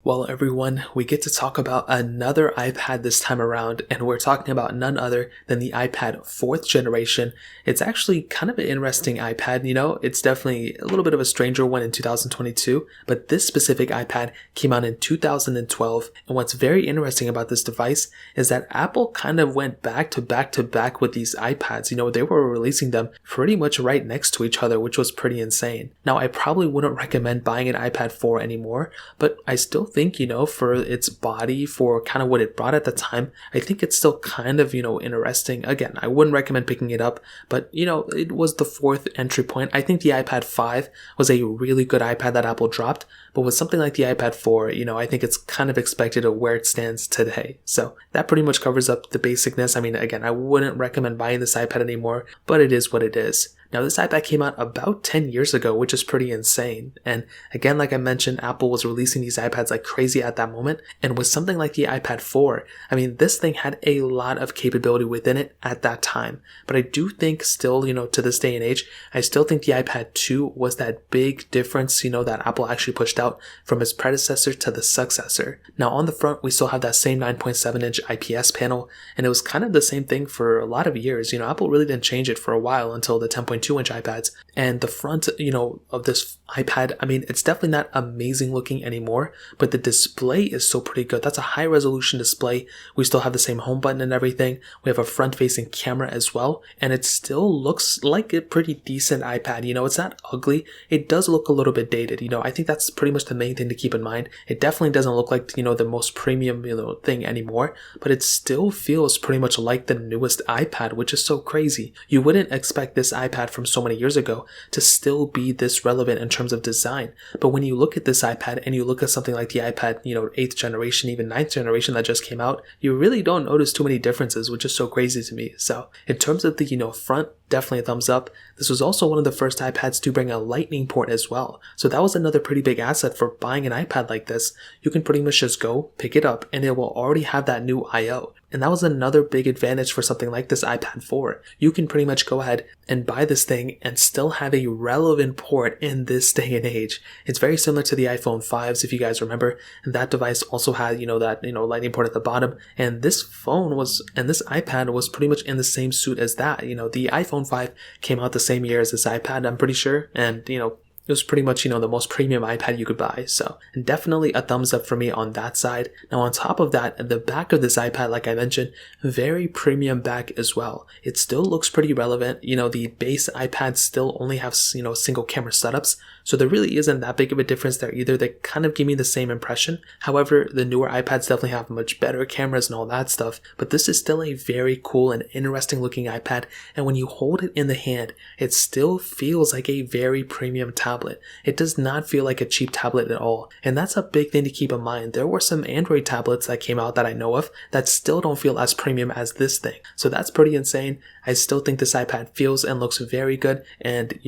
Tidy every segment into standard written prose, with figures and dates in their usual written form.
Well, everyone, we get to talk about another iPad this time around, and we're talking about none other than the iPad 4th generation. It's actually kind of an interesting iPad, it's definitely a little bit of a stranger one in 2022, but this specific iPad came out in 2012, and what's very interesting about this device is that Apple kind of went back to back with these iPads. They were releasing them pretty much right next to each other, which was pretty insane. Now, I probably wouldn't recommend buying an iPad 4 anymore, but I still think, for its body, for kind of what it brought at the time, I think it's still kind of, interesting. Again, I wouldn't recommend picking it up, but, it was the 4th entry point. I think the iPad 5 was a really good iPad that Apple dropped, but with something like the iPad 4, I think it's kind of expected of where it stands today. So that pretty much covers up the basicness. I mean, again, I wouldn't recommend buying this iPad anymore, but it is what it is. Now, this iPad came out about 10 years ago, which is pretty insane. And again, like I mentioned, Apple was releasing these iPads like crazy at that moment. And with something like the iPad 4, I mean, this thing had a lot of capability within it at that time. But I do think still, to this day and age, I still think the iPad 2 was that big difference, that Apple actually pushed out from its predecessor to the successor. Now, on the front, we still have that same 9.7-inch IPS panel. And it was kind of the same thing for a lot of years. Apple really didn't change it for a while until the 10.2-inch iPads. And the front, of this iPad, I mean, it's definitely not amazing looking anymore, but the display is still pretty good. That's a high resolution display. We still have the same home button and everything. We have a front facing camera as well. And it still looks like a pretty decent iPad. It's not ugly. It does look a little bit dated. I think that's pretty much the main thing to keep in mind. It definitely doesn't look like, the most premium, thing anymore, but it still feels pretty much like the newest iPad, which is so crazy. You wouldn't expect this iPad from so many years ago to still be this relevant in terms of design. But when you look at this iPad and you look at something like the iPad, 8th generation, even 9th generation that just came out, you really don't notice too many differences, which is so crazy to me. So in terms of the, front, definitely a thumbs up. This was also one of the first iPads to bring a lightning port as well. So that was another pretty big asset for buying an iPad like this. You can pretty much just go pick it up and it will already have that new I/O. And that was another big advantage for something like this iPad 4. You can pretty much go ahead and buy this thing and still have a relevant port in this day and age. It's very similar to the iPhone 5s, if you guys remember. And that device also had, that, lightning port at the bottom. And this iPad was pretty much in the same suit as that. The iPhone 5 came out the same year as this iPad, I'm pretty sure. And, it was pretty much, the most premium iPad you could buy. So definitely a thumbs up for me on that side. Now, on top of that, the back of this iPad, like I mentioned, very premium back as well. It still looks pretty relevant. The base iPads still only have, single camera setups. So there really isn't that big of a difference there either. They kind of give me the same impression. However, the newer iPads definitely have much better cameras and all that stuff. But this is still a very cool and interesting looking iPad. And when you hold it in the hand, it still feels like a very premium tablet. It does not feel like a cheap tablet at all. And that's a big thing to keep in mind. There were some Android tablets that came out that I know of that still don't feel as premium as this thing. So that's pretty insane. I still think this iPad feels and looks very good. And,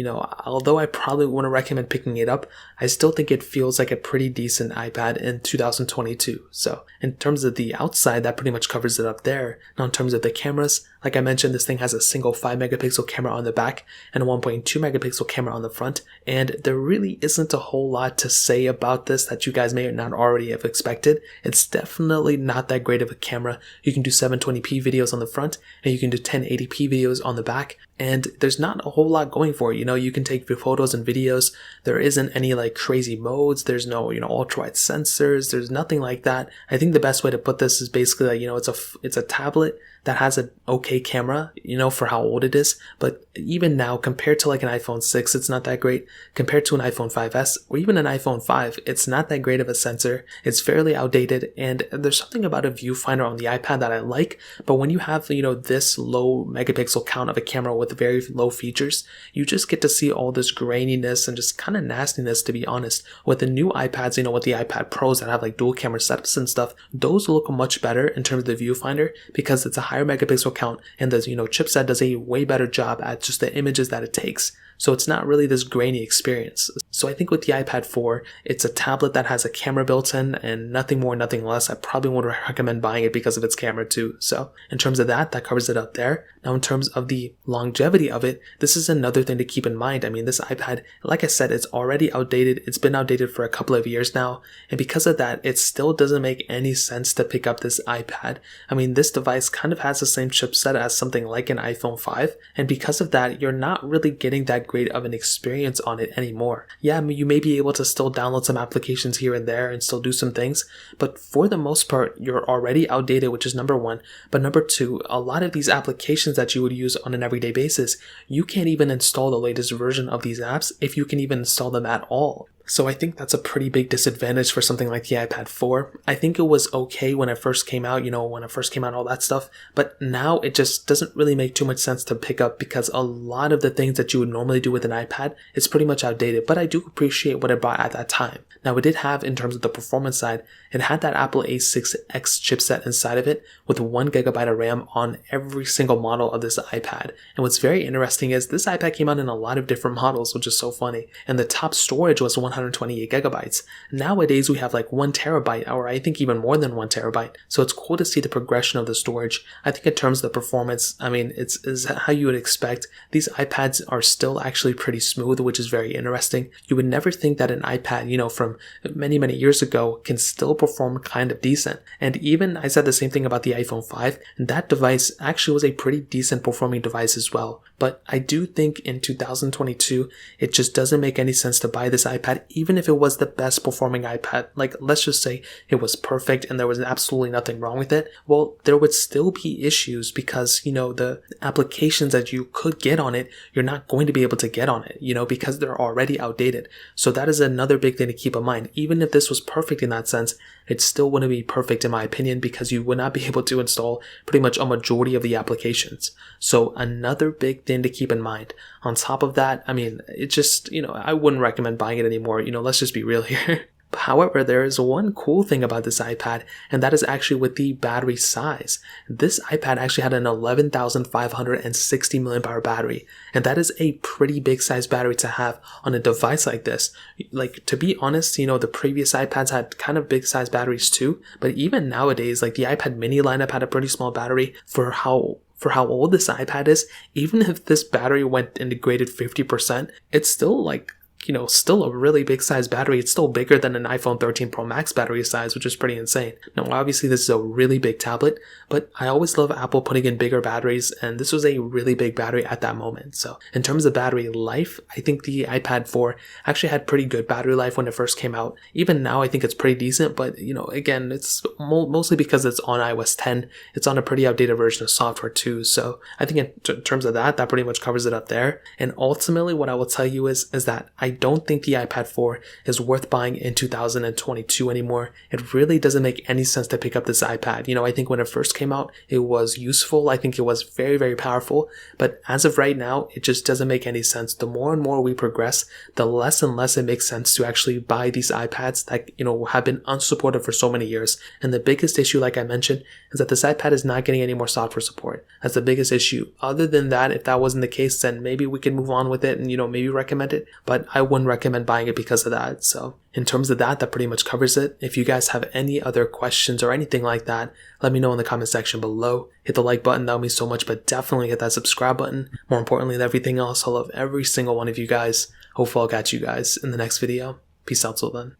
although I probably wouldn't recommend picking it up, I still think it feels like a pretty decent iPad in 2022. So in terms of the outside, that pretty much covers it up there. Now, in terms of the cameras, like I mentioned, this thing has a single 5-megapixel camera on the back and a 1.2-megapixel camera on the front. And there really isn't a whole lot to say about this that you guys may not already have expected. It's definitely not that great of a camera. You can do 720p videos on the front and you can do 1080p videos on the back. And there's not a whole lot going for it. You can take photos and videos. There isn't any like crazy modes. There's no, ultra wide sensors. There's nothing like that. I think the best way to put this is basically that, it's a tablet that has an okay camera, for how old it is. But even now, compared to like an iPhone 6, it's not that great. Compared to an iPhone 5S or even an iPhone 5, it's not that great of a sensor. It's fairly outdated. And there's something about a viewfinder on the iPad that I like. But when you have, this low megapixel count of a camera with very low features, you just get to see all this graininess and just kind of nastiness, to be honest. With the new iPads, with the iPad Pros that have like dual camera setups and stuff, those look much better in terms of the viewfinder because it's a higher megapixel count and the chipset does a way better job at just the images that it takes. so it's not really this grainy experience. So I think with the iPad 4, it's a tablet that has a camera built in and nothing more, nothing less. I probably would recommend buying it because of its camera too. So in terms of that covers it up there. Now in terms of the longevity of it, this is another thing to keep in mind. I mean, this iPad, like I said, it's already outdated. It's been outdated for a couple of years now. And because of that, it still doesn't make any sense to pick up this iPad. I mean, this device kind of has the same chipset as something like an iPhone 5. And because of that, you're not really getting that great of an experience on it anymore. Yeah, I mean, you may be able to still download some applications here and there and still do some things, but for the most part, you're already outdated, which is number one. But number two, a lot of these applications that you would use on an everyday basis, you can't even install the latest version of these apps if you can even install them at all. So I think that's a pretty big disadvantage for something like the iPad 4. I think it was okay when it first came out, all that stuff, but now it just doesn't really make too much sense to pick up because a lot of the things that you would normally do with an iPad, it's pretty much outdated, but I do appreciate what it brought at that time. Now it did have, in terms of the performance side, it had that Apple A6X chipset inside of it with 1GB of RAM on every single model of this iPad. And what's very interesting is this iPad came out in a lot of different models, which is so funny. And the top storage was 128GB. Nowadays we have like 1TB, or I think even more than 1TB. So it's cool to see the progression of the storage. I think in terms of the performance, I mean, it's how you would expect. These iPads are still actually pretty smooth, which is very interesting. You would never think that an iPad, from many years ago can still perform kind of decent. And even I said the same thing about the iPhone 5, and that device actually was a pretty decent performing device as well. But I do think in 2022, it just doesn't make any sense to buy this iPad, even if it was the best performing iPad. Like, let's just say it was perfect and there was absolutely nothing wrong with it. Well, there would still be issues because, the applications that you could get on it, you're not going to be able to get on it, because they're already outdated. So that is another big thing to keep in mind. Even if this was perfect in that sense, it still wouldn't be perfect in my opinion because you would not be able to install pretty much a majority of the applications. So another big thing to keep in mind. On top of that, I mean, it just, I wouldn't recommend buying it anymore. Let's just be real here. However, there is one cool thing about this iPad, and that is actually with the battery size. This iPad actually had an 11,560 mAh battery, and that is a pretty big size battery to have on a device like this. Like, to be honest, the previous iPads had kind of big size batteries too, but even nowadays, like the iPad mini lineup had a pretty small battery for how old this iPad is. Even if this battery went and degraded 50%, it's still like, still a really big size battery. It's still bigger than an iPhone 13 Pro Max battery size, which is pretty insane. Now, obviously this is a really big tablet, but I always love Apple putting in bigger batteries, and this was a really big battery at that moment. So in terms of battery life, I think the iPad 4 actually had pretty good battery life when it first came out. Even now, I think it's pretty decent, but again, it's mostly because it's on iOS 10. It's on a pretty outdated version of software too. So I think in terms of that pretty much covers it up there. And ultimately, what I will tell you is that I don't think the iPad 4 is worth buying in 2022 anymore. It really doesn't make any sense to pick up this iPad. I think when it first came out, it was useful. I think it was very, very powerful. But as of right now, it just doesn't make any sense. The more and more we progress, the less and less it makes sense to actually buy these iPads that, have been unsupported for so many years. And the biggest issue, like I mentioned, is that this iPad is not getting any more software support. That's the biggest issue. Other than that, if that wasn't the case, then maybe we can move on with it and, maybe recommend it. But I wouldn't recommend buying it because of that. So in terms of that pretty much covers it. If you guys have any other questions or anything like that, let me know in the comment section below. Hit the like button, that would mean so much, but definitely hit that subscribe button. More importantly than everything else, I love every single one of you guys. Hopefully I'll catch you guys in the next video. Peace out till then.